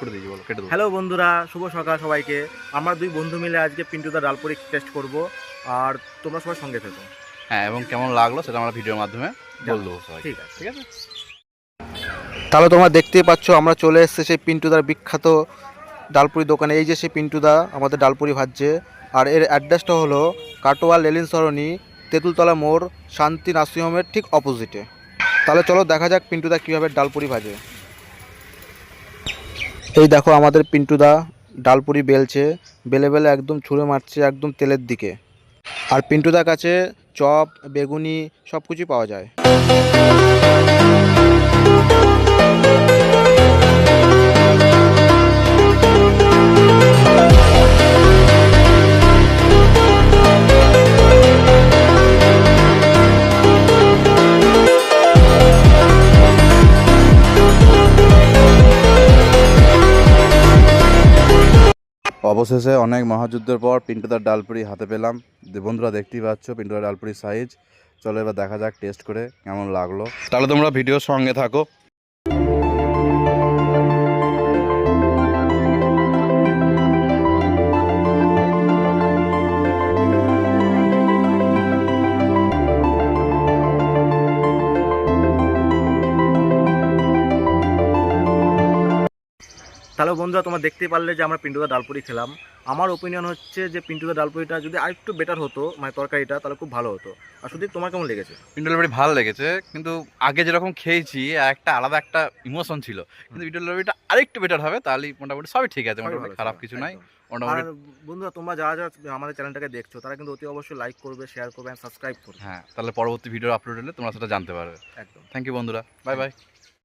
করে দিয়েছি, বলো কেটে দেবো। হ্যালো বন্ধুরা, শুভ সকাল সবাইকে। আমরা দুই বন্ধু মিলে আজকে পিন্টুদা ডালপুরি টেস্ট করব, আর তোমরা সবাই সঙ্গে থেকো। হ্যাঁ, এবং কেমন লাগলো সেটা আমরা ভিডিওর মাধ্যমে বল দেবো সবাই। ঠিক আছে। ঠিক আছে। তাহলে তোমরা দেখতেই পাচ্ছ আমরা চলে এসেছি সেই পিন্টুদার বিখ্যাত ডালপুরি দোকানে। এই যে সেই পিন্টুদা আমাদের ডালপুরি ভাজছে, আর এর অ্যাড্রেসটা হলো কাটোয়া লেলিন সরণি, তেঁতুলতলা মোড়, শান্তি নার্সিংহোমের ঠিক অপোজিটে। তাহলে চলো দেখা যাক পিন্টুদা কীভাবে ডালপুরি ভাজে। এই দেখো আমাদের পিন্টুদা ডালপুরি বেলছে, বেলে বেলে একদম ছুঁড়ে মারছে একদম তেলের দিকে। আর পিন্টুদার কাছে চপ, বেগুনি সব কিছুই পাওয়া যায়। অবশেষে অনেক মহাযুদ্ধের পর পিন্টুদার ডালপুরি হাতে পেলাম। বন্ধুরা দেখতেই পাচ্ছ পিন্টুদার ডালপুরির সাইজ। চলো এবার দেখা যাক টেস্ট করে কেমন লাগলো। তাহলে তোমরা ভিডিওর সঙ্গে থাকো। তাহলে বন্ধুরা, তোমরা দেখতেই পারলে যে আমরা পিন্টুদা ডালপুরি খেলাম। আমার ওপিনিয়ন হচ্ছে যে পিন্টুদা ডালপুরিটা যদি আরেকটু বেটার হতো, মানে তরকারিটা, তাহলে খুব ভালো হতো। আর সুদীপ, তোমার কেমন লেগেছে? পিন্টুর ডালপুরি ভালো লেগেছে, কিন্তু আগে যেরকম খেয়েছি একটা আলাদা একটা ইমোশন ছিল। কিন্তু পিন্টুর ডালপুরিটা আরেকটু বেটার হবে, তাহলেই মোটামুটি সবই ঠিক আছে, মোটামুটি খারাপ কিছু নাই আর মোটামুটি। বন্ধুরা, তোমরা যারা যারা আমাদের চ্যানেলটাকে দেখছো তারা কিন্তু অতি অবশ্যই লাইক করবে, শেয়ার করবে, সাবস্ক্রাইব করবে। হ্যাঁ, তাহলে পরবর্তী ভিডিও আপলোড হলে তোমরা সেটা জানতে পারবে। একদম। থ্যাংক ইউ বন্ধুরা, বাই বাই।